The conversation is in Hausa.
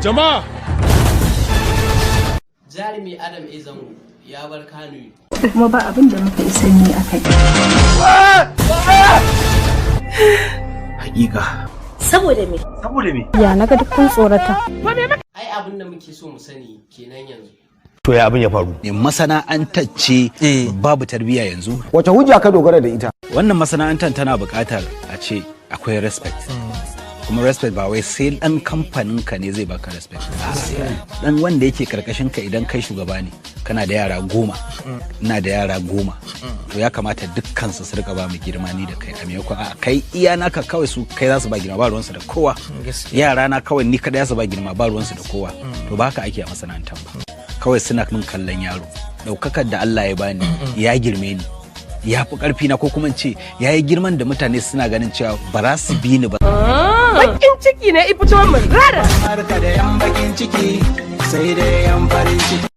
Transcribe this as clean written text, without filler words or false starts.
Jama'a! Jarumi Adam A. Zango ya bar Kano. Kuma ba abin da muka isa ni a kai. Hakika. Saboda me? Saboda me? Ya naga dukkan tsorata. Ai abin da muke so mu sani kenan yanzu. To ya abin ya faru? Masana'antar ce babu tarbiyya yanzu. Wace hujja ka dogara da ita? Wannan masana'antar tana buƙatar a ce akwai respect. Kuma respect ba wai sai dan kamfanin ka ne zai baka respect. Dan wanda yake karkashin ka idan kai shugaba ne kana da yara 10 ina da yara 10 to ya kamata dukkan su rika ba mu girma ni da kai a maimakon a kai iya naka kawai su kai za su ba girma ba ruwansu da kowa yara na kawai ni kada ya su ba girma ba ruwansu da kowa to ba haka ake a masana'antar ba kawai suna min kallon yaro daukakar da Allah ya bani ya girme ni ya fi karfi na ko kuma ce yayi girman da mutane suna ganin cewa ba za su bi ni ba. Bakin ciki ne ifito mun rara. Barka da yan bakin ciki sai da yan farin ciki.